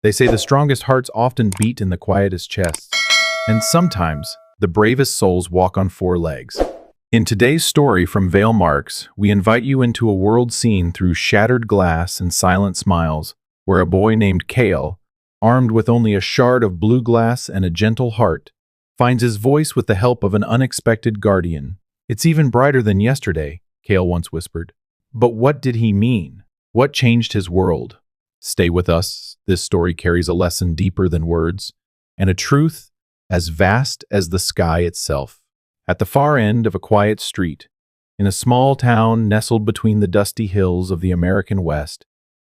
They say the strongest hearts often beat in the quietest chests, and sometimes the bravest souls walk on four legs. In today's story from Vale Marks, we invite you into a world seen through shattered glass and silent smiles, where a boy named Kale, armed with only a shard of blue glass and a gentle heart, finds his voice with the help of an unexpected guardian. "It's even brighter than yesterday," Kale once whispered. But what did he mean? What changed his world? Stay with us. This story carries a lesson deeper than words, and a truth as vast as the sky itself. At the far end of a quiet street, in a small town nestled between the dusty hills of the American West,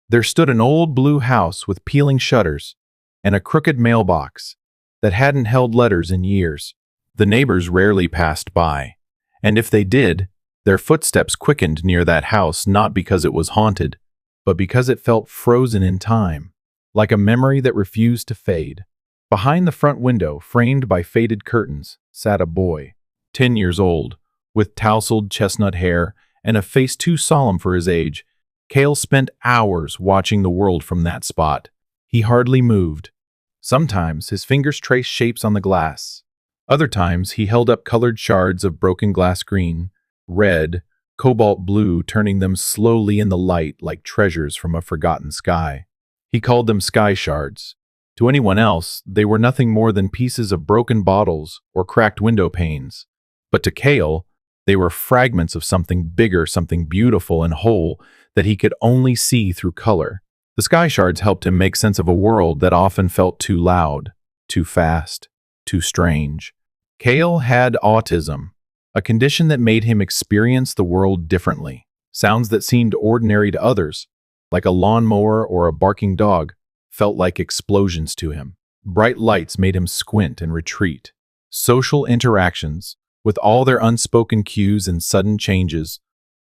there stood an old blue house with peeling shutters and a crooked mailbox that hadn't held letters in years. The neighbors rarely passed by, and if they did, their footsteps quickened near that house not because it was haunted, but because it felt frozen in time, like a memory that refused to fade. Behind the front window, framed by faded curtains, sat a boy, 10 years old, with tousled chestnut hair and a face too solemn for his age. Kale spent hours watching the world from that spot. He hardly moved. Sometimes his fingers traced shapes on the glass. Other times he held up colored shards of broken glass green, red, cobalt blue, turning them slowly in the light like treasures from a forgotten sky. He called them sky shards. To anyone else, they were nothing more than pieces of broken bottles or cracked window panes. But to Kale, they were fragments of something bigger, something beautiful and whole that he could only see through color. The sky shards helped him make sense of a world that often felt too loud, too fast, too strange. Kale had autism, a condition that made him experience the world differently. Sounds that seemed ordinary to others, like a lawnmower or a barking dog, felt like explosions to him. Bright lights made him squint and retreat. Social interactions, with all their unspoken cues and sudden changes,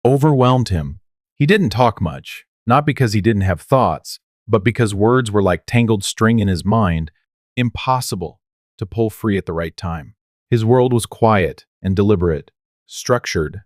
overwhelmed him. He didn't talk much, not because he didn't have thoughts, but because words were like tangled string in his mind, impossible to pull free at the right time. His world was quiet and deliberate, structured,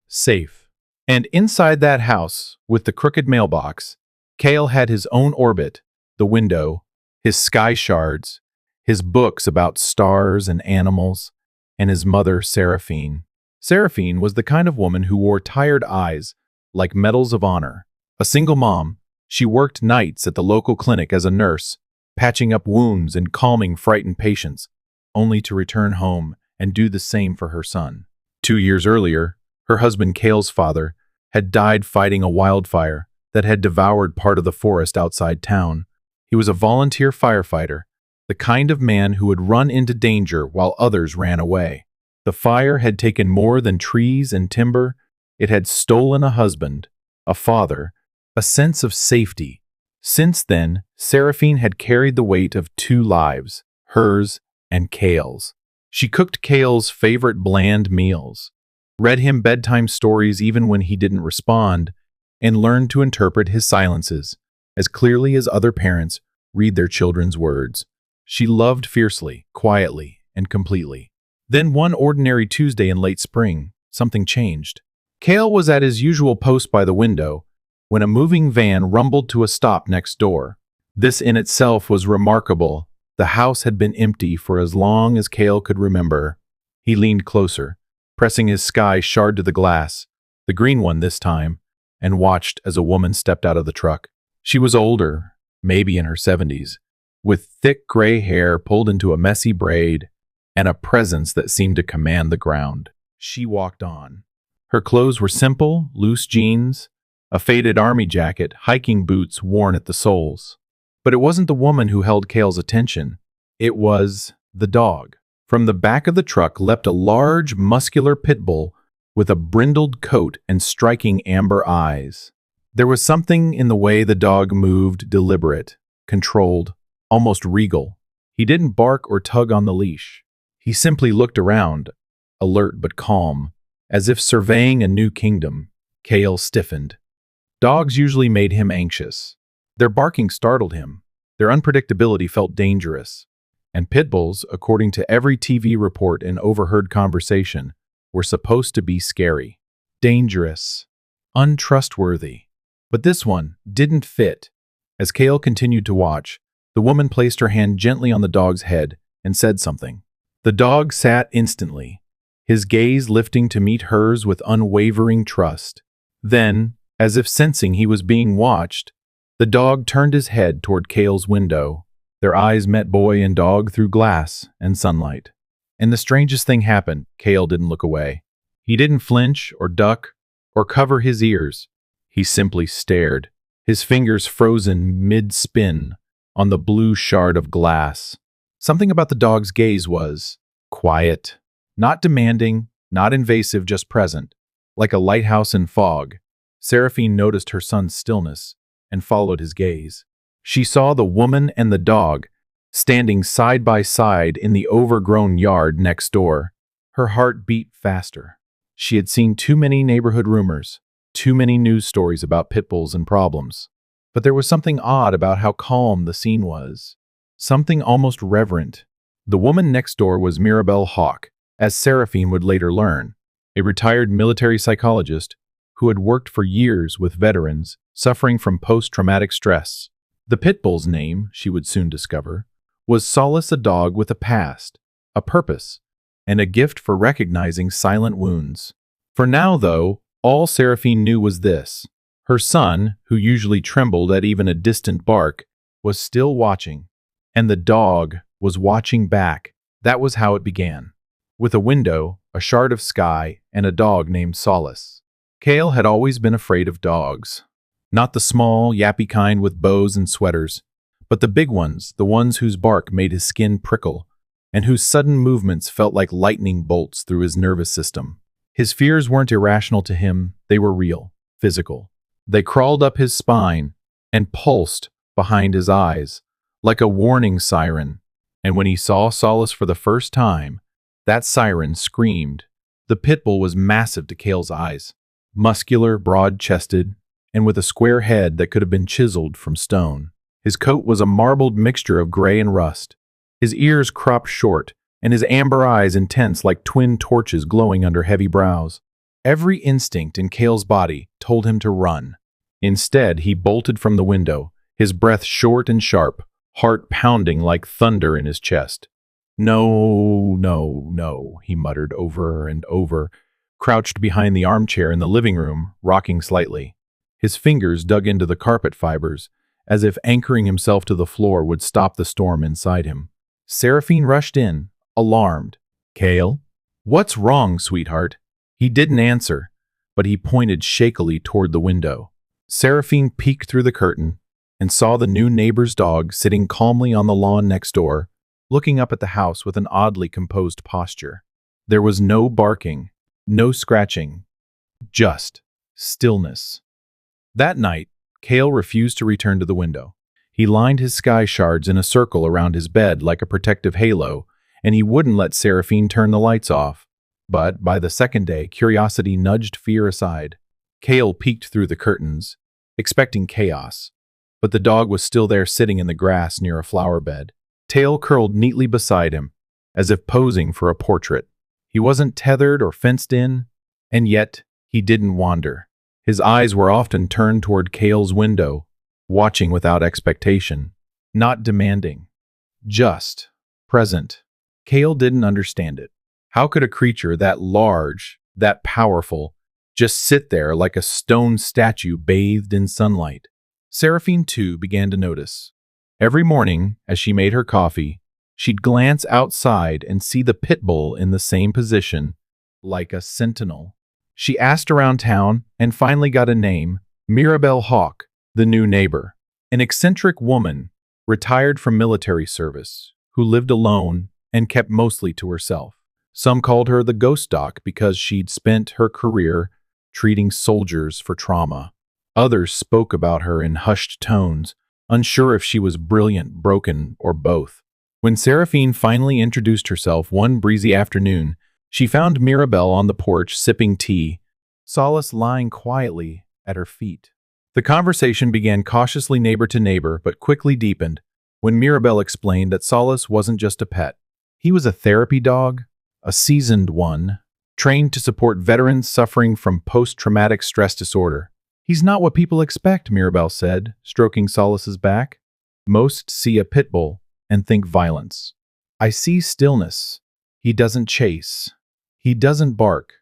safe. And inside that house, with the crooked mailbox, Kale had his own orbit, the window, his sky shards, his books about stars and animals, and his mother, Seraphine. Seraphine was the kind of woman who wore tired eyes like medals of honor. A single mom, she worked nights at the local clinic as a nurse, patching up wounds and calming frightened patients, only to return home and do the same for her son. 2 years earlier, her husband Kale's father had died fighting a wildfire that had devoured part of the forest outside town. He was a volunteer firefighter, the kind of man who would run into danger while others ran away. The fire had taken more than trees and timber. It had stolen a husband, a father, a sense of safety. Since then, Seraphine had carried the weight of 2 lives, hers and Kale's. She cooked Kale's favorite bland meals, read him bedtime stories even when he didn't respond, and learned to interpret his silences as clearly as other parents read their children's words. She loved fiercely, quietly, and completely. Then one ordinary Tuesday in late spring, something changed. Kale was at his usual post by the window when a moving van rumbled to a stop next door. This in itself was remarkable. The house had been empty for as long as Kale could remember. He leaned closer, pressing his sky shard to the glass, the green one this time, and watched as a woman stepped out of the truck. She was older, maybe in her 70s, with thick gray hair pulled into a messy braid and a presence that seemed to command the ground. She walked on. Her clothes were simple, loose jeans, a faded army jacket, hiking boots worn at the soles. But it wasn't the woman who held Kale's attention. It was the dog. From the back of the truck leapt a large, muscular Pitbull with a brindled coat and striking amber eyes. There was something in the way the dog moved, deliberate, controlled, almost regal. He didn't bark or tug on the leash. He simply looked around, alert but calm, as if surveying a new kingdom. Kale stiffened. Dogs usually made him anxious. Their barking startled him. Their unpredictability felt dangerous. And Pitbulls, according to every TV report and overheard conversation, were supposed to be scary, dangerous, untrustworthy. But this one didn't fit. As Kale continued to watch, The woman placed her hand gently on the dog's head and said something. The dog sat instantly, his gaze lifting to meet hers with unwavering trust. Then, as if sensing he was being watched, the dog turned his head toward Kale's window. Their eyes met boy and dog through glass and sunlight. And the strangest thing happened. Kale didn't look away. He didn't flinch or duck or cover his ears. He simply stared, his fingers frozen mid-spin on the blue shard of glass. Something about the dog's gaze was quiet, not demanding, not invasive, just present, like a lighthouse in fog. Seraphine noticed her son's stillness and followed his gaze. She saw the woman and the dog standing side by side in the overgrown yard next door. Her heart beat faster. She had seen too many neighborhood rumors, too many news stories about pit bulls and problems. But there was something odd about how calm the scene was. Something almost reverent. The woman next door was Mirabelle Hawk, as Seraphine would later learn, a retired military psychologist who had worked for years with veterans suffering from post-traumatic stress. The pit bull's name, she would soon discover, was Solace, a dog with a past, a purpose, and a gift for recognizing silent wounds. For now, though, all Seraphine knew was this. Her son, who usually trembled at even a distant bark, was still watching. And the dog was watching back. That was how it began. With a window, a shard of sky, and a dog named Solace. Kale had always been afraid of dogs. Not the small, yappy kind with bows and sweaters, but the big ones, the ones whose bark made his skin prickle, and whose sudden movements felt like lightning bolts through his nervous system. His fears weren't irrational to him, they were real, physical. They crawled up his spine and pulsed behind his eyes, like a warning siren. And when he saw Solace for the first time, that siren screamed. The pit bull was massive to Kale's eyes, muscular, broad-chested, and with a square head that could have been chiseled from stone. His coat was a marbled mixture of gray and rust, his ears cropped short, and his amber eyes intense like twin torches glowing under heavy brows. Every instinct in Kale's body told him to run. Instead, he bolted from the window, his breath short and sharp, heart pounding like thunder in his chest. No, no, no, he muttered over and over, crouched behind the armchair in the living room, rocking slightly. His fingers dug into the carpet fibers, as if anchoring himself to the floor would stop the storm inside him. Seraphine rushed in, alarmed. "Kale? What's wrong, sweetheart?" He didn't answer, but he pointed shakily toward the window. Seraphine peeked through the curtain and saw the new neighbor's dog sitting calmly on the lawn next door, looking up at the house with an oddly composed posture. There was no barking, no scratching, just stillness. That night, Kale refused to return to the window. He lined his sky shards in a circle around his bed like a protective halo, and he wouldn't let Seraphine turn the lights off. But by the second day, curiosity nudged fear aside. Kale peeked through the curtains, expecting chaos. But the dog was still there sitting in the grass near a flower bed, tail curled neatly beside him, as if posing for a portrait. He wasn't tethered or fenced in, and yet he didn't wander. His eyes were often turned toward Kale's window, watching without expectation, not demanding, just present. Kale didn't understand it. How could a creature that large, that powerful, just sit there like a stone statue bathed in sunlight? Seraphine, too, began to notice. Every morning, as she made her coffee, she'd glance outside and see the pit bull in the same position, like a sentinel. She asked around town and finally got a name, Mirabelle Hawk, the new neighbor. An eccentric woman, retired from military service, who lived alone and kept mostly to herself. Some called her the ghost doc because she'd spent her career treating soldiers for trauma. Others spoke about her in hushed tones, unsure if she was brilliant, broken, or both. When Seraphine finally introduced herself one breezy afternoon, she found Mirabelle on the porch sipping tea, Solace lying quietly at her feet. The conversation began cautiously neighbor to neighbor, but quickly deepened when Mirabelle explained that Solace wasn't just a pet. He was a therapy dog, a seasoned one, trained to support veterans suffering from post-traumatic stress disorder. "He's not what people expect," Mirabelle said, stroking Solace's back. Most see a Pitbull and think violence. I see stillness. He doesn't chase. He doesn't bark.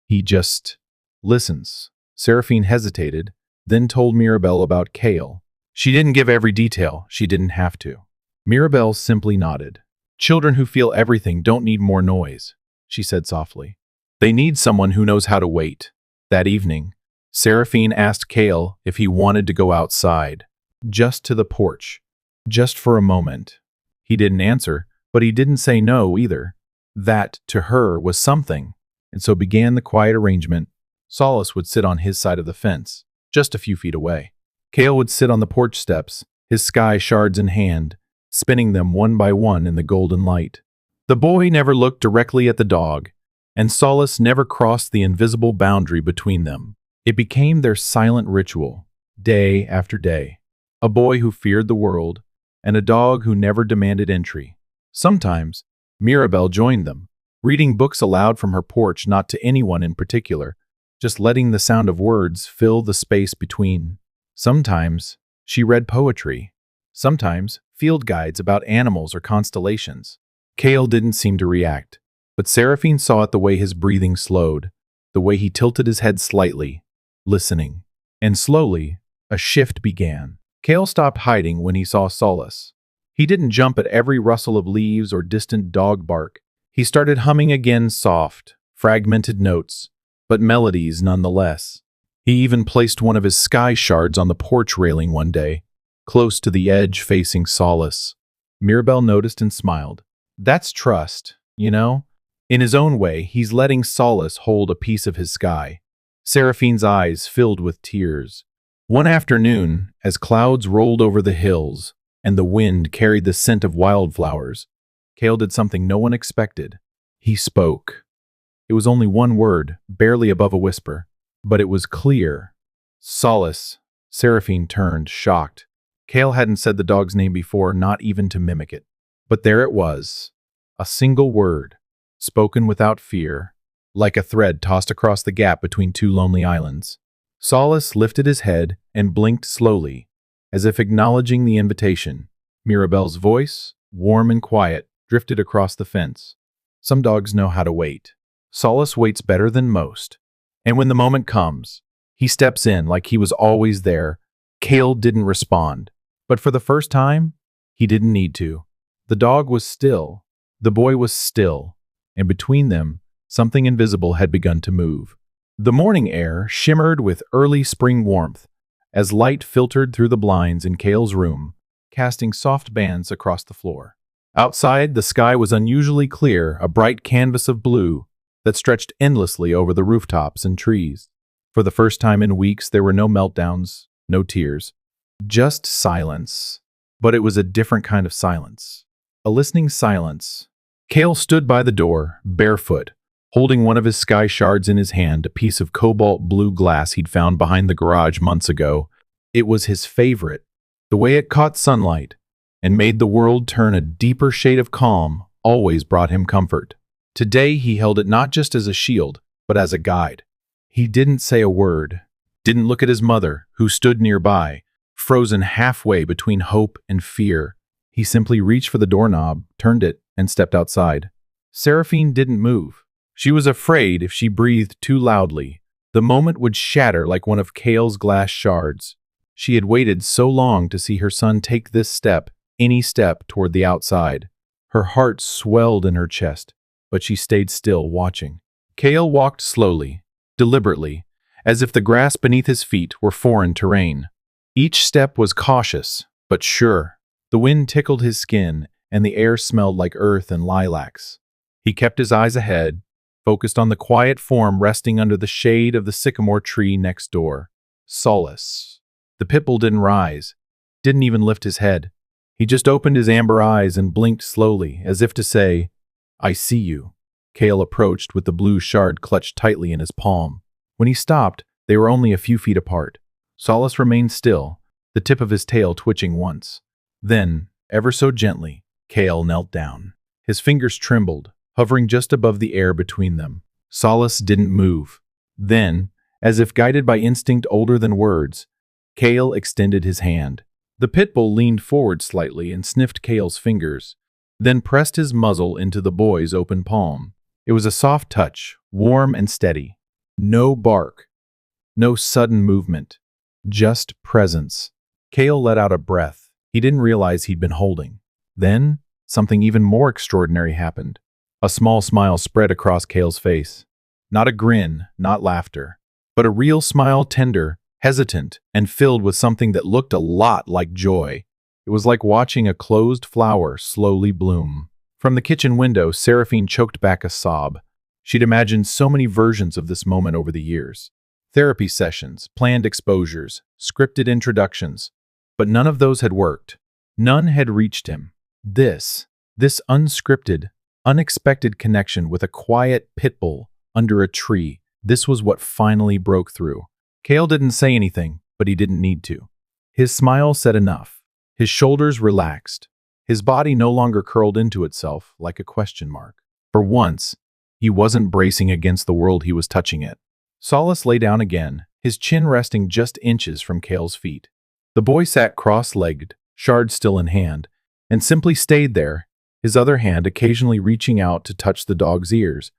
He just listens. Seraphine hesitated, then told Mirabelle about Kale. She didn't give every detail. She didn't have to. Mirabelle simply nodded. Children who feel everything don't need more noise, she said softly. They need someone who knows how to wait. That evening, Seraphine asked Kale if he wanted to go outside, just to the porch, just for a moment. He didn't answer, but he didn't say no either. That, to her, was something, and so began the quiet arrangement. Solace would sit on his side of the fence, just a few feet away. Kale would sit on the porch steps, his sky shards in hand, spinning them one by one in the golden light. The boy never looked directly at the dog, and Solace never crossed the invisible boundary between them. It became their silent ritual, day after day. A boy who feared the world, and a dog who never demanded entry. Sometimes, Mirabelle joined them, reading books aloud from her porch, not to anyone in particular, just letting the sound of words fill the space between. Sometimes, she read poetry. Sometimes, field guides about animals or constellations. Kale didn't seem to react, but Seraphine saw it the way his breathing slowed, the way he tilted his head slightly, listening. And slowly, a shift began. Kale stopped hiding when he saw Solace. He didn't jump at every rustle of leaves or distant dog bark. He started humming again, soft, fragmented notes, but melodies nonetheless. He even placed one of his sky shards on the porch railing one day, close to the edge facing Solace. Mirabelle noticed and smiled. That's trust, you know? In his own way, he's letting Solace hold a piece of his sky. Seraphine's eyes filled with tears. One afternoon, as clouds rolled over the hills and the wind carried the scent of wildflowers, Kale did something no one expected. He spoke. It was only one word, barely above a whisper, but it was clear. Solace. Seraphine turned, shocked. Kale hadn't said the dog's name before, not even to mimic it. But there it was, a single word, spoken without fear, like a thread tossed across the gap between two lonely islands. Solace lifted his head and blinked slowly, as if acknowledging the invitation. Mirabelle's voice, warm and quiet, drifted across the fence. Some dogs know how to wait. Solace waits better than most. And when the moment comes, he steps in like he was always there. Kale didn't respond. But for the first time, he didn't need to. The dog was still. The boy was still. And between them, something invisible had begun to move. The morning air shimmered with early spring warmth as light filtered through the blinds in Kale's room, casting soft bands across the floor. Outside, the sky was unusually clear, a bright canvas of blue that stretched endlessly over the rooftops and trees. For the first time in weeks, there were no meltdowns, no tears, just silence. But it was a different kind of silence. A listening silence. Kale stood by the door, barefoot, holding one of his sky shards in his hand, a piece of cobalt blue glass he'd found behind the garage months ago. It was his favorite. The way it caught sunlight and made the world turn a deeper shade of calm always brought him comfort. Today he held it not just as a shield, but as a guide. He didn't say a word, didn't look at his mother, who stood nearby, frozen halfway between hope and fear. He simply reached for the doorknob, turned it, and stepped outside. Seraphine didn't move. She was afraid if she breathed too loudly, the moment would shatter like one of Kale's glass shards. She had waited so long to see her son take this step, any step toward the outside. Her heart swelled in her chest, but she stayed still, watching. Kale walked slowly, deliberately, as if the grass beneath his feet were foreign terrain. Each step was cautious, but sure. The wind tickled his skin, and the air smelled like earth and lilacs. He kept his eyes ahead, focused on the quiet form resting under the shade of the sycamore tree next door. Solace. The Pitbull didn't rise, didn't even lift his head. He just opened his amber eyes and blinked slowly, as if to say, "I see you." Kale approached with the blue shard clutched tightly in his palm. When he stopped, they were only a few feet apart. Solace remained still, the tip of his tail twitching once. Then, ever so gently, Kale knelt down. His fingers trembled, hovering just above the air between them. Solace didn't move. Then, as if guided by instinct older than words, Kale extended his hand. The Pitbull leaned forward slightly and sniffed Kale's fingers, then pressed his muzzle into the boy's open palm. It was a soft touch, warm and steady. No bark, no sudden movement, just presence. Kale let out a breath he didn't realize he'd been holding. Then, something even more extraordinary happened. A small smile spread across Kale's face. Not a grin, not laughter, but a real smile, tender, hesitant, and filled with something that looked a lot like joy. It was like watching a closed flower slowly bloom. From the kitchen window, Seraphine choked back a sob. She'd imagined so many versions of this moment over the years. Therapy sessions, planned exposures, scripted introductions. But none of those had worked. None had reached him. This unscripted, unexpected connection with a quiet Pitbull under a tree, this was what finally broke through. Kale didn't say anything, but he didn't need to. His smile said enough. His shoulders relaxed. His body no longer curled into itself like a question mark. For once, he wasn't bracing against the world, he was touching it. Solace lay down again, his chin resting just inches from Kale's feet. The boy sat cross-legged, shard still in hand, and simply stayed there, his other hand occasionally reaching out to touch the dog's ears,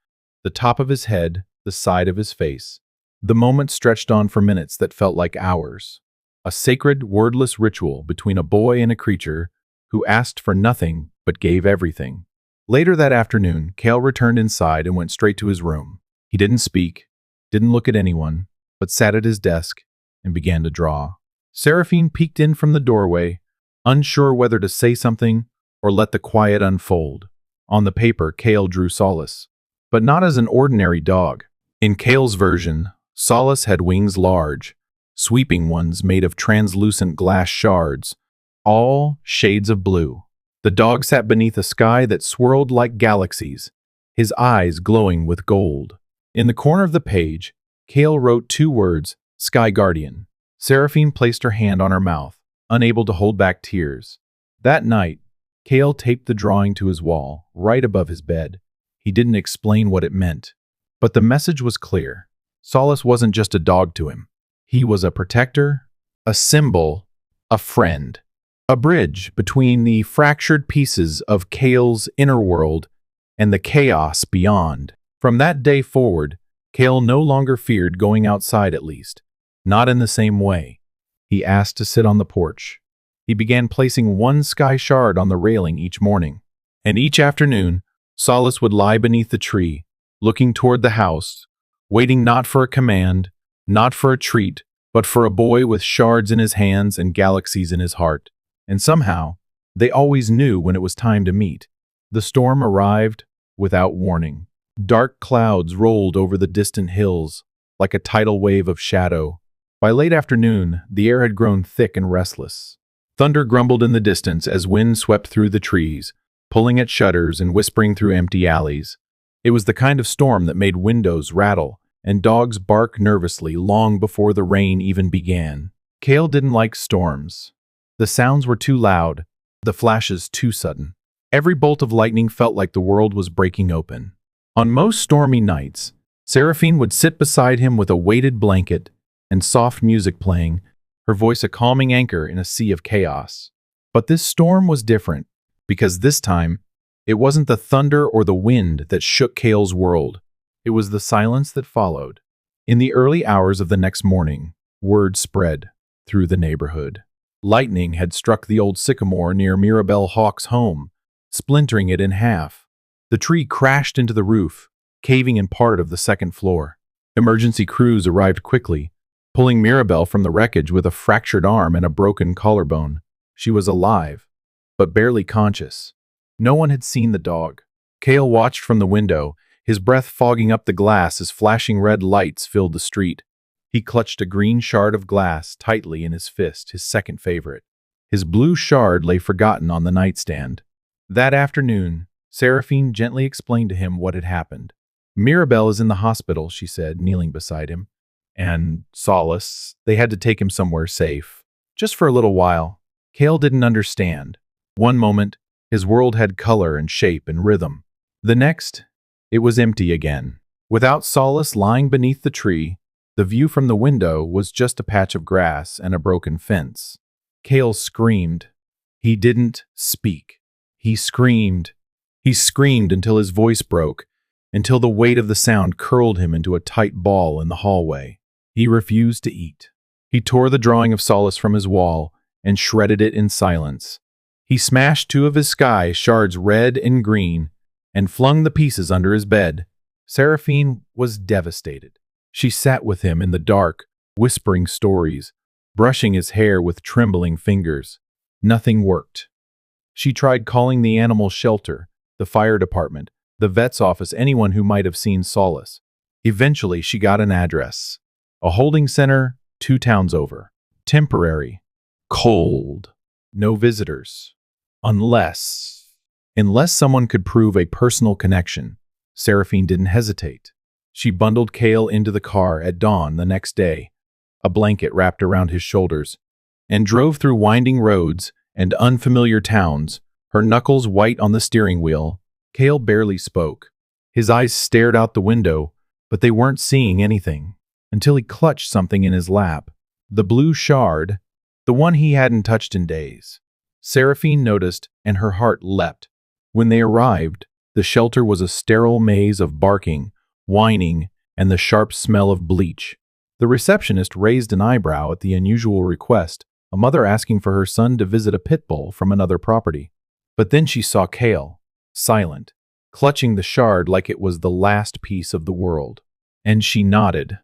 the top of his head, the side of his face. The moment stretched on for minutes that felt like hours. A sacred, wordless ritual between a boy and a creature who asked for nothing but gave everything. Later that afternoon, Kale returned inside and went straight to his room. He didn't speak, didn't look at anyone, but sat at his desk and began to draw. Seraphine peeked in from the doorway, unsure whether to say something or let the quiet unfold. On the paper, Kale drew Solace, but not as an ordinary dog. In Kale's version, Solace had wings large, sweeping ones made of translucent glass shards, all shades of blue. The dog sat beneath a sky that swirled like galaxies, his eyes glowing with gold. In the corner of the page, Kale wrote 2 words, Sky Guardian. Seraphine placed her hand on her mouth, unable to hold back tears. That night, Kale taped the drawing to his wall, right above his bed. He didn't explain what it meant, but the message was clear. Solace wasn't just a dog to him. He was a protector, a symbol, a friend. A bridge between the fractured pieces of Kale's inner world and the chaos beyond. From that day forward, Kale no longer feared going outside, at least. Not in the same way. He asked to sit on the porch. He began placing 1 sky shard on the railing each morning. And each afternoon, Solace would lie beneath the tree, looking toward the house, waiting not for a command, not for a treat, but for a boy with shards in his hands and galaxies in his heart. And somehow, they always knew when it was time to meet. The storm arrived without warning. Dark clouds rolled over the distant hills, like a tidal wave of shadow. By late afternoon, the air had grown thick and restless. Thunder grumbled in the distance as wind swept through the trees, pulling at shutters and whispering through empty alleys. It was the kind of storm that made windows rattle and dogs bark nervously long before the rain even began. Kale didn't like storms. The sounds were too loud, the flashes too sudden. Every bolt of lightning felt like the world was breaking open. On most stormy nights, Seraphine would sit beside him with a weighted blanket and soft music playing, her voice a calming anchor in a sea of chaos. But this storm was different, because this time, it wasn't the thunder or the wind that shook Kale's world. It was the silence that followed. In the early hours of the next morning, word spread through the neighborhood. Lightning had struck the old sycamore near Mirabelle Hawk's home, splintering it in half. The tree crashed into the roof, caving in part of the 2nd floor. Emergency crews arrived quickly, pulling Mirabelle from the wreckage with a fractured arm and a broken collarbone. She was alive, but barely conscious. No one had seen the dog. Kale watched from the window, his breath fogging up the glass as flashing red lights filled the street. He clutched a green shard of glass tightly in his fist, his second favorite. His blue shard lay forgotten on the nightstand. That afternoon, Seraphine gently explained to him what had happened. Mirabelle is in the hospital, she said, kneeling beside him. And Solace, they had to take him somewhere safe. Just for a little while. Kale didn't understand. One moment, his world had color and shape and rhythm. The next, it was empty again. Without Solace lying beneath the tree, the view from the window was just a patch of grass and a broken fence. Kale screamed. He didn't speak. He screamed. He screamed until his voice broke, until the weight of the sound curled him into a tight ball in the hallway. He refused to eat. He tore the drawing of Solace from his wall and shredded it in silence. He smashed two of his sky shards red and green and flung the pieces under his bed. Seraphine was devastated. She sat with him in the dark, whispering stories, brushing his hair with trembling fingers. Nothing worked. She tried calling the animal shelter, the fire department, the vet's office, anyone who might have seen Solace. Eventually, she got an address. A holding center 2 towns over. Temporary. Cold. No visitors. Unless someone could prove a personal connection. Seraphine didn't hesitate. She bundled Kale into the car at dawn the next day, a blanket wrapped around his shoulders, and drove through winding roads and unfamiliar towns, her knuckles white on the steering wheel. Kale barely spoke. His eyes stared out the window, but they weren't seeing anything, until he clutched something in his lap. The blue shard, the one he hadn't touched in days. Seraphine noticed, and her heart leapt. When they arrived, the shelter was a sterile maze of barking, whining, and the sharp smell of bleach. The receptionist raised an eyebrow at the unusual request, a mother asking for her son to visit a Pitbull from another property. But then she saw Kale, silent, clutching the shard like it was the last piece of the world. And she nodded.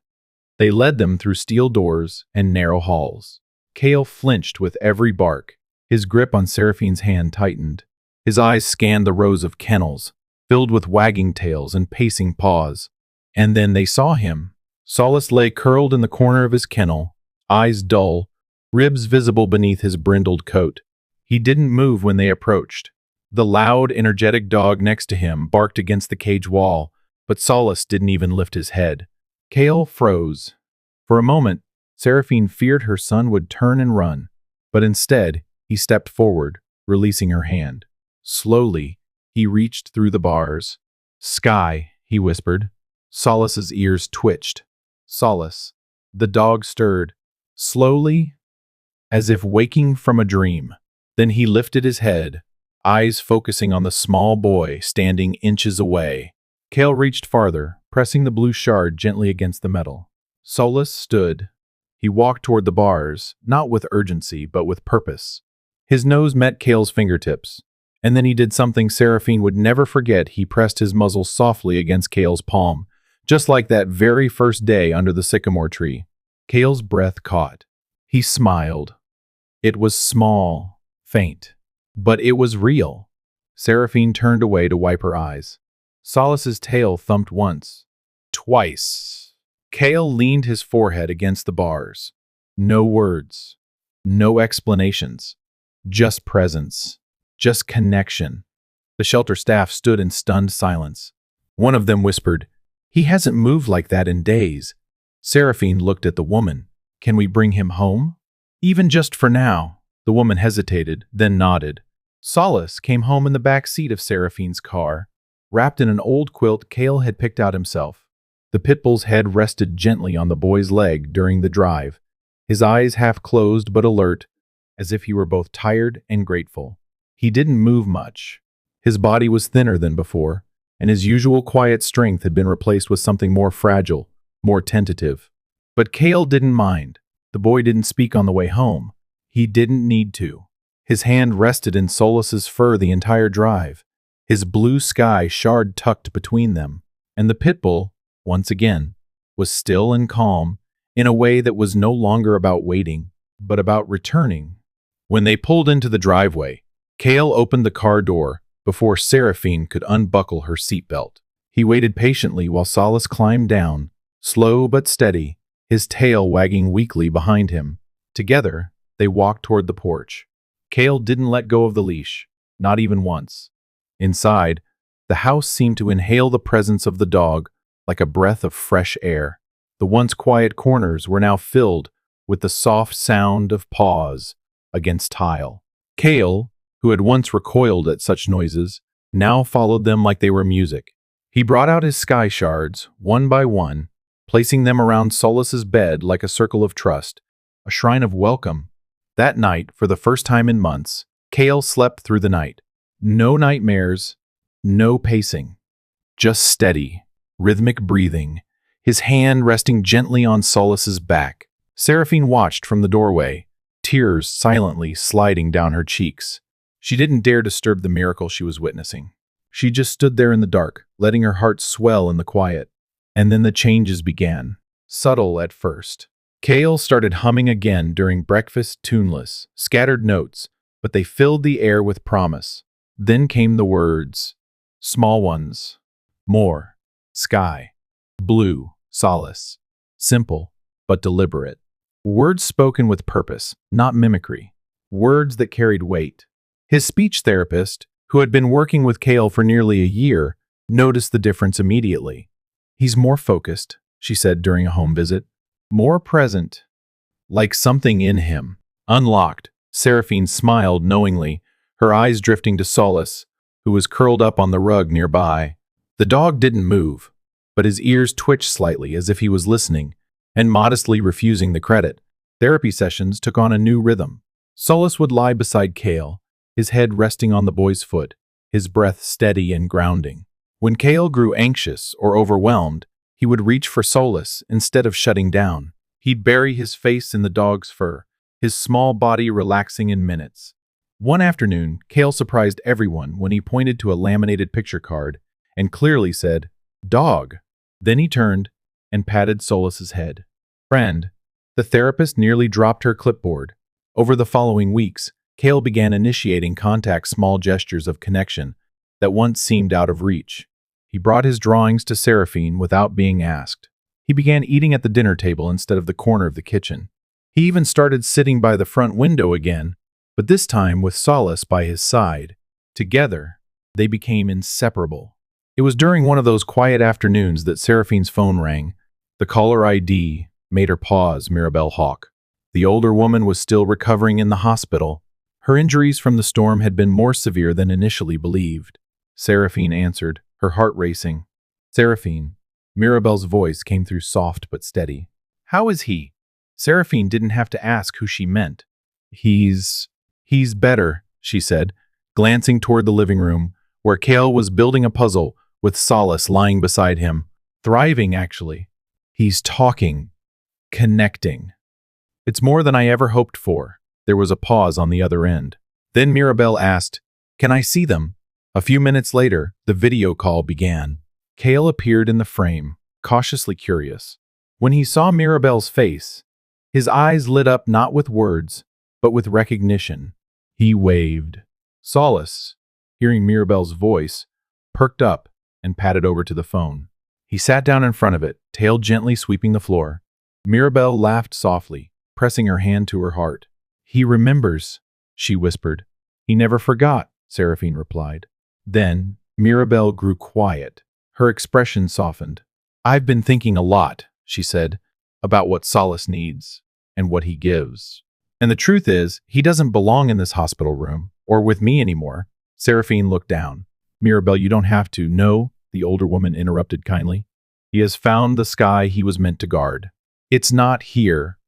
They led them through steel doors and narrow halls. Kale flinched with every bark. His grip on Seraphine's hand tightened. His eyes scanned the rows of kennels, filled with wagging tails and pacing paws. And then they saw him. Solace lay curled in the corner of his kennel, eyes dull, ribs visible beneath his brindled coat. He didn't move when they approached. The loud, energetic dog next to him barked against the cage wall, but Solace didn't even lift his head. Kale froze. For a moment, Seraphine feared her son would turn and run, but instead, he stepped forward, releasing her hand. Slowly, he reached through the bars. "Sky," he whispered. Solace's ears twitched. Solace. The dog stirred, slowly, as if waking from a dream. Then he lifted his head, eyes focusing on the small boy standing inches away. Kale reached farther, pressing the blue shard gently against the metal. Solace stood. He walked toward the bars, not with urgency, but with purpose. His nose met Kale's fingertips, and then he did something Seraphine would never forget. He pressed his muzzle softly against Kale's palm, just like that very first day under the sycamore tree. Kale's breath caught. He smiled. It was small, faint, but it was real. Seraphine turned away to wipe her eyes. Solace's tail thumped once, twice. Kale leaned his forehead against the bars. No words, no explanations, just presence, just connection. The shelter staff stood in stunned silence. One of them whispered, "He hasn't moved like that in days." Seraphine looked at the woman. "Can we bring him home? Even just for now." The woman hesitated, then nodded. Solace came home in the back seat of Seraphine's car, wrapped in an old quilt Kale had picked out himself. The Pitbull's head rested gently on the boy's leg during the drive, his eyes half closed but alert, as if he were both tired and grateful. He didn't move much. His body was thinner than before, and his usual quiet strength had been replaced with something more fragile, more tentative. But Kale didn't mind. The boy didn't speak on the way home. He didn't need to. His hand rested in Solace's fur the entire drive, his blue sky shard tucked between them, and the Pitbull, once again, was still and calm in a way that was no longer about waiting, but about returning. When they pulled into the driveway, Kale opened the car door before Seraphine could unbuckle her seatbelt. He waited patiently while Solace climbed down, slow but steady, his tail wagging weakly behind him. Together, they walked toward the porch. Kale didn't let go of the leash, not even once. Inside, the house seemed to inhale the presence of the dog like a breath of fresh air. The once quiet corners were now filled with the soft sound of paws against tile. Kale, who had once recoiled at such noises, now followed them like they were music. He brought out his sky shards, one by one, placing them around Solace's bed like a circle of trust, a shrine of welcome. That night, for the first time in months, Kale slept through the night. No nightmares, no pacing. Just steady, rhythmic breathing, his hand resting gently on Solace's back. Seraphine watched from the doorway, tears silently sliding down her cheeks. She didn't dare disturb the miracle she was witnessing. She just stood there in the dark, letting her heart swell in the quiet. And then the changes began, subtle at first. Kale started humming again during breakfast, tuneless, scattered notes, but they filled the air with promise. Then came the words, small ones, more, sky, blue, solace, simple, but deliberate. Words spoken with purpose, not mimicry. Words that carried weight. His speech therapist, who had been working with Kale for nearly a year, noticed the difference immediately. He's more focused, she said during a home visit. More present. Like something in him. Unlocked, Seraphine smiled knowingly, her eyes drifting to Solace, who was curled up on the rug nearby. The dog didn't move, but his ears twitched slightly as if he was listening, and modestly refusing the credit. Therapy sessions took on a new rhythm. Solace would lie beside Kale, his head resting on the boy's foot, his breath steady and grounding. When Kale grew anxious or overwhelmed, he would reach for Solace instead of shutting down. He'd bury his face in the dog's fur, his small body relaxing in minutes. One afternoon, Kale surprised everyone when he pointed to a laminated picture card and clearly said, "Dog." Then he turned and patted Solace's head. "Friend." The therapist nearly dropped her clipboard. Over the following weeks, Kale began initiating small gestures of connection that once seemed out of reach. He brought his drawings to Seraphine without being asked. He began eating at the dinner table instead of the corner of the kitchen. He even started sitting by the front window again, but this time with Solace by his side. Together, they became inseparable. It was during one of those quiet afternoons that Seraphine's phone rang. The caller ID made her pause, Mirabelle Hawk. The older woman was still recovering in the hospital. Her injuries from the storm had been more severe than initially believed. Seraphine answered, her heart racing. "Seraphine." Mirabelle's voice came through soft but steady. "How is he?" Seraphine didn't have to ask who she meant. He's better," she said, glancing toward the living room, where Kale was building a puzzle with Solace lying beside him. Thriving, actually. He's talking. Connecting. "It's more than I ever hoped for." There was a pause on the other end. Then Mirabelle asked, "Can I see them?" A few minutes later, the video call began. Kale appeared in the frame, cautiously curious. When he saw Mirabelle's face, his eyes lit up not with words, but with recognition. He waved. Solace, hearing Mirabelle's voice, perked up and padded over to the phone. He sat down in front of it, tail gently sweeping the floor. Mirabelle laughed softly, pressing her hand to her heart. "He remembers," she whispered. "He never forgot," Seraphine replied. Then, Mirabelle grew quiet. Her expression softened. "I've been thinking a lot," she said, "about what Solace needs and what he gives. And the truth is, he doesn't belong in this hospital room or with me anymore." Seraphine looked down. "Mirabelle, you don't have to." "No," the older woman interrupted kindly. "He has found the sky he was meant to guard. It's not here.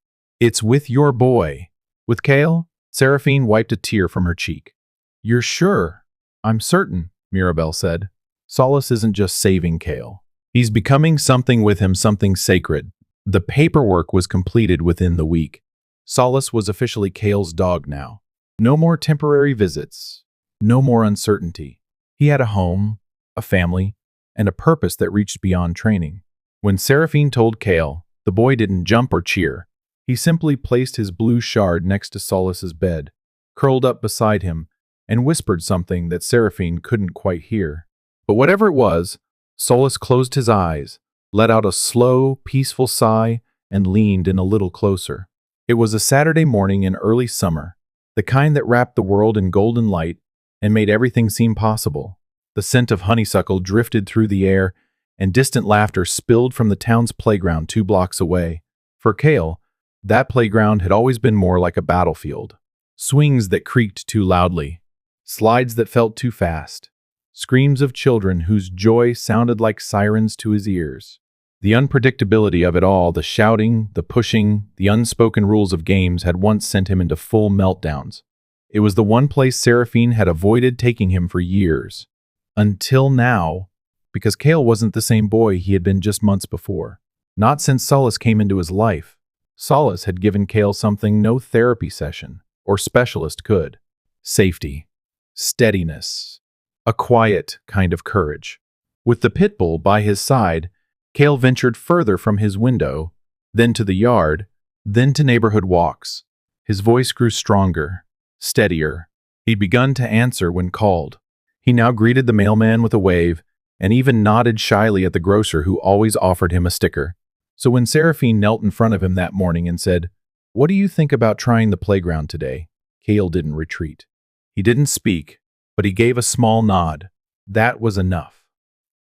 It's with your boy." "With Kale?" Seraphine wiped a tear from her cheek. "You're sure?" "I'm certain," Mirabelle said. "Solace isn't just saving Kale. He's becoming something with him, something sacred." The paperwork was completed within the week. Solace was officially Kale's dog now. No more temporary visits. No more uncertainty. He had a home, a family, and a purpose that reached beyond training. When Seraphine told Kale, the boy didn't jump or cheer. He simply placed his blue shard next to Solace's bed, curled up beside him, and whispered something that Seraphine couldn't quite hear. But whatever it was, Solace closed his eyes, let out a slow, peaceful sigh, and leaned in a little closer. It was a Saturday morning in early summer, the kind that wrapped the world in golden light and made everything seem possible. The scent of honeysuckle drifted through the air, and distant laughter spilled from the town's playground 2 blocks away. For Kale, that playground had always been more like a battlefield. Swings that creaked too loudly, slides that felt too fast, screams of children whose joy sounded like sirens to his ears. The unpredictability of it all, the shouting, the pushing, the unspoken rules of games had once sent him into full meltdowns. It was the one place Seraphine had avoided taking him for years. Until now, because Kale wasn't the same boy he had been just months before. Not since Solace came into his life. Solace had given Kale something no therapy session or specialist could. Safety, steadiness, a quiet kind of courage. With the Pitbull by his side, Kale ventured further from his window, then to the yard, then to neighborhood walks. His voice grew stronger, steadier. He'd begun to answer when called. He now greeted the mailman with a wave, and even nodded shyly at the grocer who always offered him a sticker. So when Seraphine knelt in front of him that morning and said, "What do you think about trying the playground today?" Kale didn't retreat. He didn't speak, but he gave a small nod. That was enough.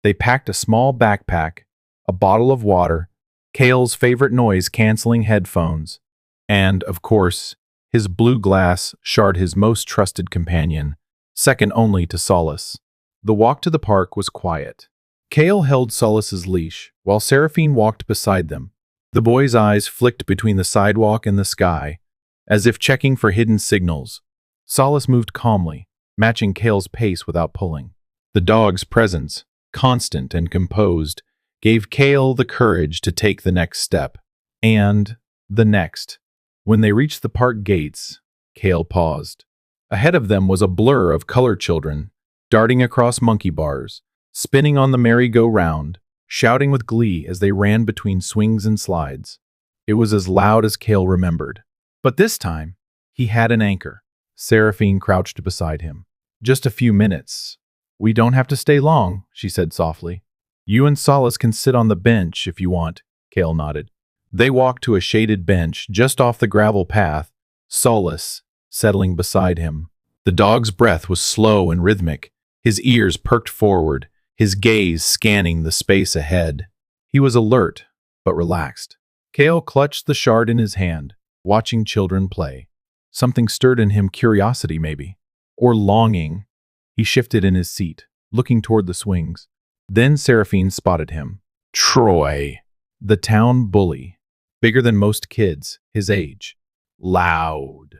They packed a small backpack, a bottle of water, Kale's favorite noise-canceling headphones, and, of course, his blue glass shard, his most trusted companion, second only to Solace. The walk to the park was quiet. Kale held Solace's leash, while Seraphine walked beside them. The boy's eyes flicked between the sidewalk and the sky, as if checking for hidden signals. Solace moved calmly, matching Kale's pace without pulling. The dog's presence, constant and composed, gave Kale the courage to take the next step. And the next. When they reached the park gates, Kale paused. Ahead of them was a blur of color children, darting across monkey bars, spinning on the merry-go-round, shouting with glee as they ran between swings and slides. It was as loud as Kale remembered. But this time, he had an anchor. Seraphine crouched beside him. "Just a few minutes. We don't have to stay long," she said softly. "You and Solace can sit on the bench if you want," Kale nodded. They walked to a shaded bench just off the gravel path, Solace settling beside him. The dog's breath was slow and rhythmic, his ears perked forward, his gaze scanning the space ahead. He was alert, but relaxed. Kale clutched the shard in his hand, watching children play. Something stirred in him, curiosity maybe, or longing. He shifted in his seat, looking toward the swings. Then Seraphine spotted him. Troy, the town bully, bigger than most kids, his age. Loud,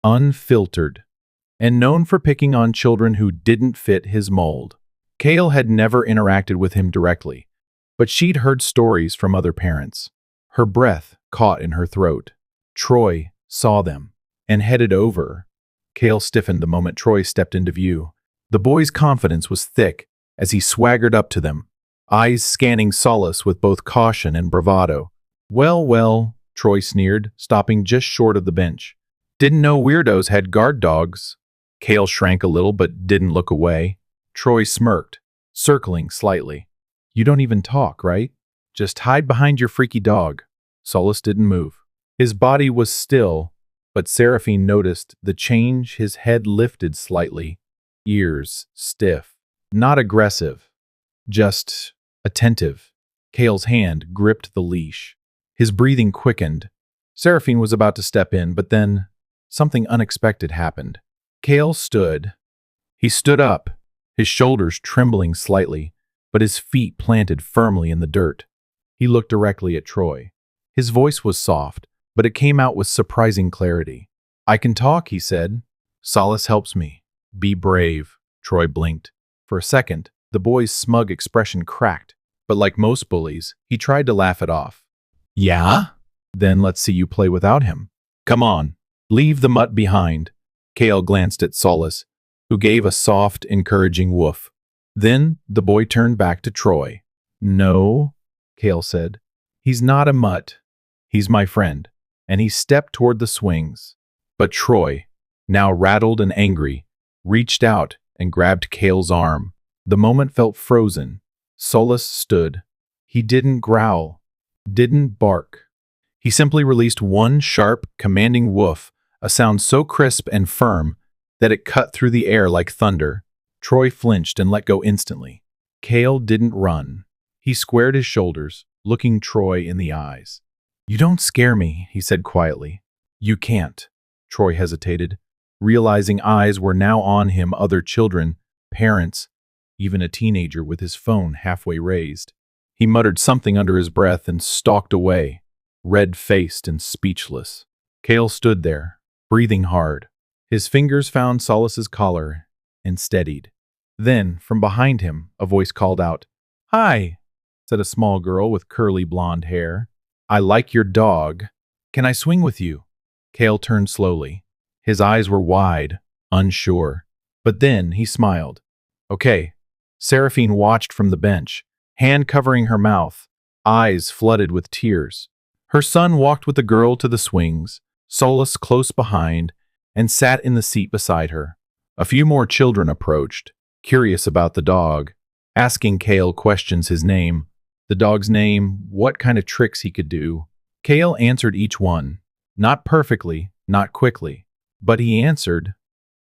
unfiltered, and known for picking on children who didn't fit his mold. Kale had never interacted with him directly, but she'd heard stories from other parents. Her breath caught in her throat. Troy saw them and headed over. Kale stiffened the moment Troy stepped into view. The boy's confidence was thick as he swaggered up to them, eyes scanning Solace with both caution and bravado. "Well, well," Troy sneered, stopping just short of the bench. "Didn't know weirdos had guard dogs." Kale shrank a little but didn't look away. Troy smirked, circling slightly. "You don't even talk, right? Just hide behind your freaky dog." Solace didn't move. His body was still, but Seraphine noticed the change. His head lifted slightly, ears stiff. Not aggressive, just attentive. Kale's hand gripped the leash. His breathing quickened. Seraphine was about to step in, but then something unexpected happened. Kale stood. He stood up, his shoulders trembling slightly, but his feet planted firmly in the dirt. He looked directly at Troy. His voice was soft, but it came out with surprising clarity. "I can talk," he said. "Solace helps me. Be brave." Troy blinked. For a second, the boy's smug expression cracked, but like most bullies, he tried to laugh it off. "Yeah? Then let's see you play without him. Come on, leave the mutt behind." Kale glanced at Solace, who gave a soft, encouraging woof. Then the boy turned back to Troy. "No," Kale said. "He's not a mutt. He's my friend." And he stepped toward the swings. But Troy, now rattled and angry, reached out and grabbed Kale's arm. The moment felt frozen. Solace stood. He didn't growl, didn't bark. He simply released one sharp, commanding woof, a sound so crisp and firm that it cut through the air like thunder. Troy flinched and let go instantly. Kale didn't run. He squared his shoulders, looking Troy in the eyes. "You don't scare me," he said quietly. "You can't." Troy hesitated, realizing eyes were now on him, other children, parents, even a teenager with his phone halfway raised. He muttered something under his breath and stalked away, red-faced and speechless. Kale stood there, breathing hard. His fingers found Solace's collar and steadied. Then, from behind him, a voice called out. "Hi," said a small girl with curly blonde hair. "I like your dog. Can I swing with you?" Kale turned slowly. His eyes were wide, unsure. But then he smiled. "Okay." Seraphine watched from the bench, hand covering her mouth, eyes flooded with tears. Her son walked with the girl to the swings, Solace close behind, and sat in the seat beside her. A few more children approached, curious about the dog, asking Kale questions: his name, the dog's name, what kind of tricks he could do. Kale answered each one. Not perfectly, not quickly, but he answered.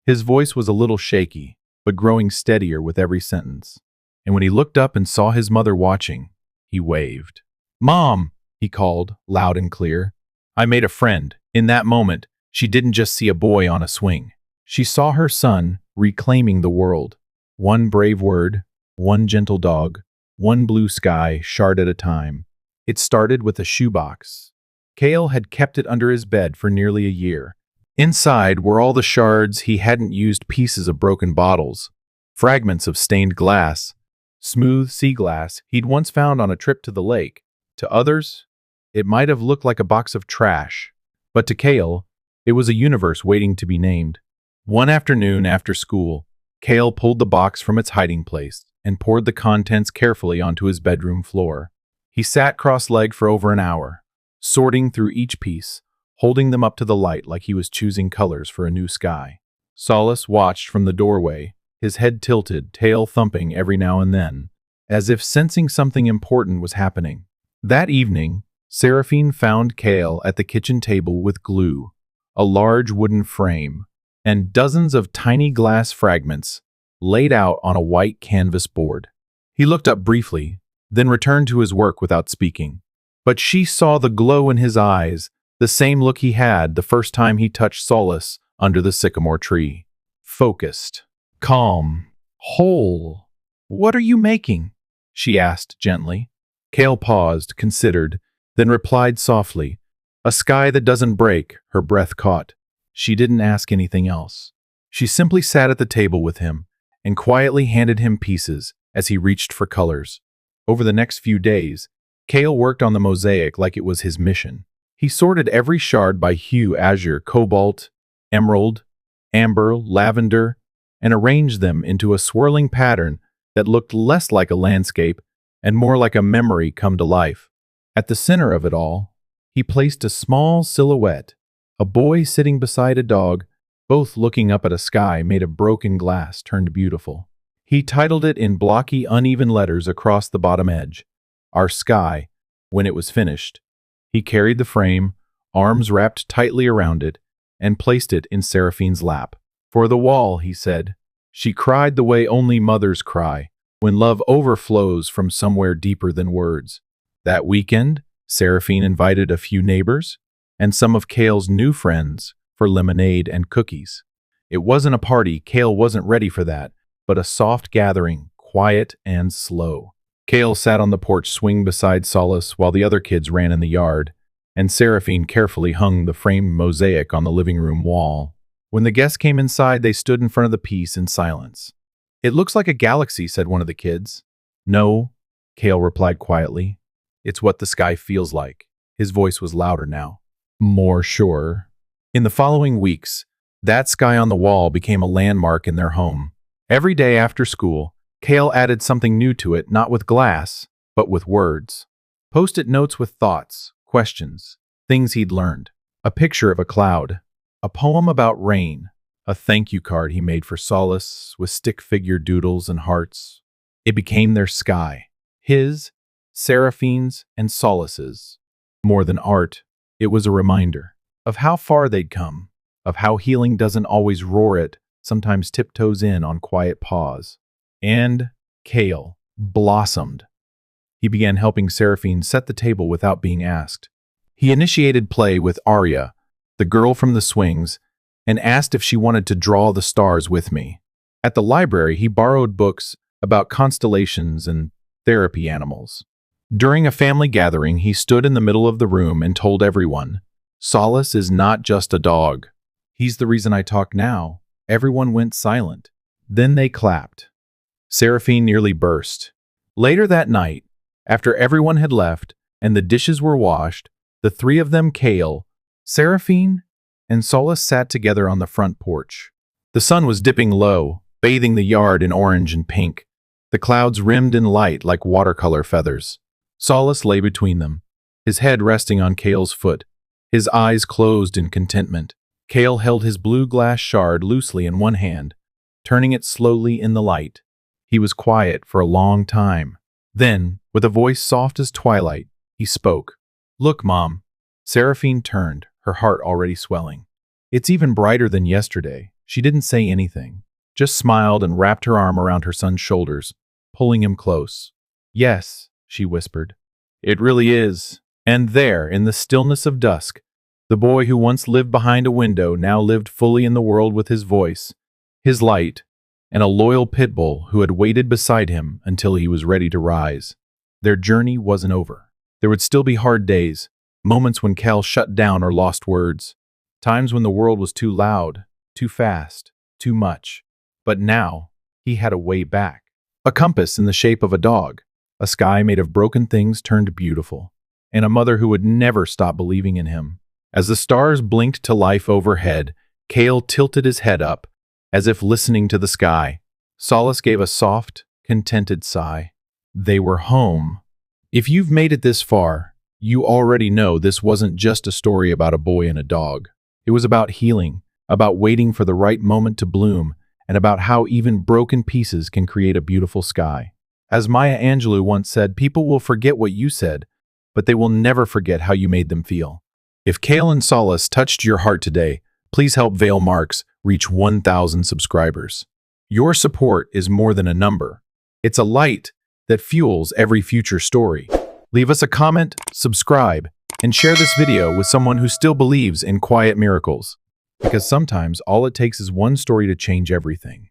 His voice was a little shaky, but growing steadier with every sentence. And when he looked up and saw his mother watching, he waved. "Mom," he called, loud and clear. I made a friend. In that moment, she didn't just see a boy on a swing. She saw her son reclaiming the world. One brave word, one gentle dog, one blue sky, shard at a time. It started with a shoebox. Kale had kept it under his bed for nearly a year. Inside were all the shards he hadn't used, pieces of broken bottles, fragments of stained glass, smooth sea glass he'd once found on a trip to the lake. To others, it might have looked like a box of trash, but to Kale, it was a universe waiting to be named. One afternoon after school, Kale pulled the box from its hiding place and poured the contents carefully onto his bedroom floor. He sat cross-legged for over an hour, sorting through each piece, holding them up to the light like he was choosing colors for a new sky. Solace watched from the doorway, his head tilted, tail thumping every now and then, as if sensing something important was happening. That evening, Seraphine found Kale at the kitchen table with glue, a large wooden frame, and dozens of tiny glass fragments laid out on a white canvas board. He looked up briefly, then returned to his work without speaking. But she saw the glow in his eyes, the same look he had the first time he touched Solace under the sycamore tree. Focused, calm, whole. "What are you making?" she asked gently. Kale paused, considered, then replied softly. "A sky that doesn't break," her breath caught. She didn't ask anything else. She simply sat at the table with him and quietly handed him pieces as he reached for colors. Over the next few days, Kale worked on the mosaic like it was his mission. He sorted every shard by hue: azure, cobalt, emerald, amber, lavender, and arranged them into a swirling pattern that looked less like a landscape and more like a memory come to life. At the center of it all, he placed a small silhouette, a boy sitting beside a dog, both looking up at a sky made of broken glass turned beautiful. He titled it in blocky, uneven letters across the bottom edge, "Our Sky." When it was finished, he carried the frame, arms wrapped tightly around it, and placed it in Seraphine's lap. "For the wall," he said. She cried the way only mothers cry, when love overflows from somewhere deeper than words. That weekend, Seraphine invited a few neighbors and some of Kale's new friends for lemonade and cookies. It wasn't a party, Kale wasn't ready for that, but a soft gathering, quiet and slow. Kale sat on the porch swing beside Solace while the other kids ran in the yard, and Seraphine carefully hung the framed mosaic on the living room wall. When the guests came inside, they stood in front of the piece in silence. "It looks like a galaxy," said one of the kids. "No," Kale replied quietly. "It's what the sky feels like." His voice was louder now, more sure. In the following weeks, that sky on the wall became a landmark in their home. Every day after school, Kale added something new to it, not with glass, but with words. Post-it notes with thoughts, questions, things he'd learned. A picture of a cloud, a poem about rain, a thank you card he made for Solace with stick figure doodles and hearts. It became their sky, his, Seraphine's, and Solace's. More than art, it was a reminder of how far they'd come, of how healing doesn't always roar it, sometimes tiptoes in on quiet paws. And Kale blossomed. He began helping Seraphine set the table without being asked. He initiated play with Arya, the girl from the swings, and asked if she wanted to draw the stars with me. At the library, he borrowed books about constellations and therapy animals. During a family gathering, he stood in the middle of the room and told everyone, "Solace is not just a dog. He's the reason I talk now." Everyone went silent. Then they clapped. Seraphine nearly burst. Later that night, after everyone had left and the dishes were washed, the three of them, Kale, Seraphine, and Solace, sat together on the front porch. The sun was dipping low, bathing the yard in orange and pink. The clouds rimmed in light like watercolor feathers. Solace lay between them, his head resting on Kale's foot, his eyes closed in contentment. Kale held his blue glass shard loosely in one hand, turning it slowly in the light. He was quiet for a long time. Then, with a voice soft as twilight, he spoke. "Look, Mom." Seraphine turned, her heart already swelling. "It's even brighter than yesterday." She didn't say anything, just smiled and wrapped her arm around her son's shoulders, pulling him close. "Yes," she whispered, "it really is." And there, in the stillness of dusk, the boy who once lived behind a window now lived fully in the world with his voice, his light, and a loyal Pitbull who had waited beside him until he was ready to rise. Their journey wasn't over. There would still be hard days, moments when Kael shut down or lost words, times when the world was too loud, too fast, too much. But now, he had a way back. A compass in the shape of a dog, a sky made of broken things turned beautiful, and a mother who would never stop believing in him. As the stars blinked to life overhead, Kale tilted his head up, as if listening to the sky. Solace gave a soft, contented sigh. They were home. If you've made it this far, you already know this wasn't just a story about a boy and a dog. It was about healing, about waiting for the right moment to bloom, and about how even broken pieces can create a beautiful sky. As Maya Angelou once said, people will forget what you said, but they will never forget how you made them feel. If Kale and Solace touched your heart today, please help Vale Marks reach 1,000 subscribers. Your support is more than a number. It's a light that fuels every future story. Leave us a comment, subscribe, and share this video with someone who still believes in quiet miracles. Because sometimes all it takes is one story to change everything.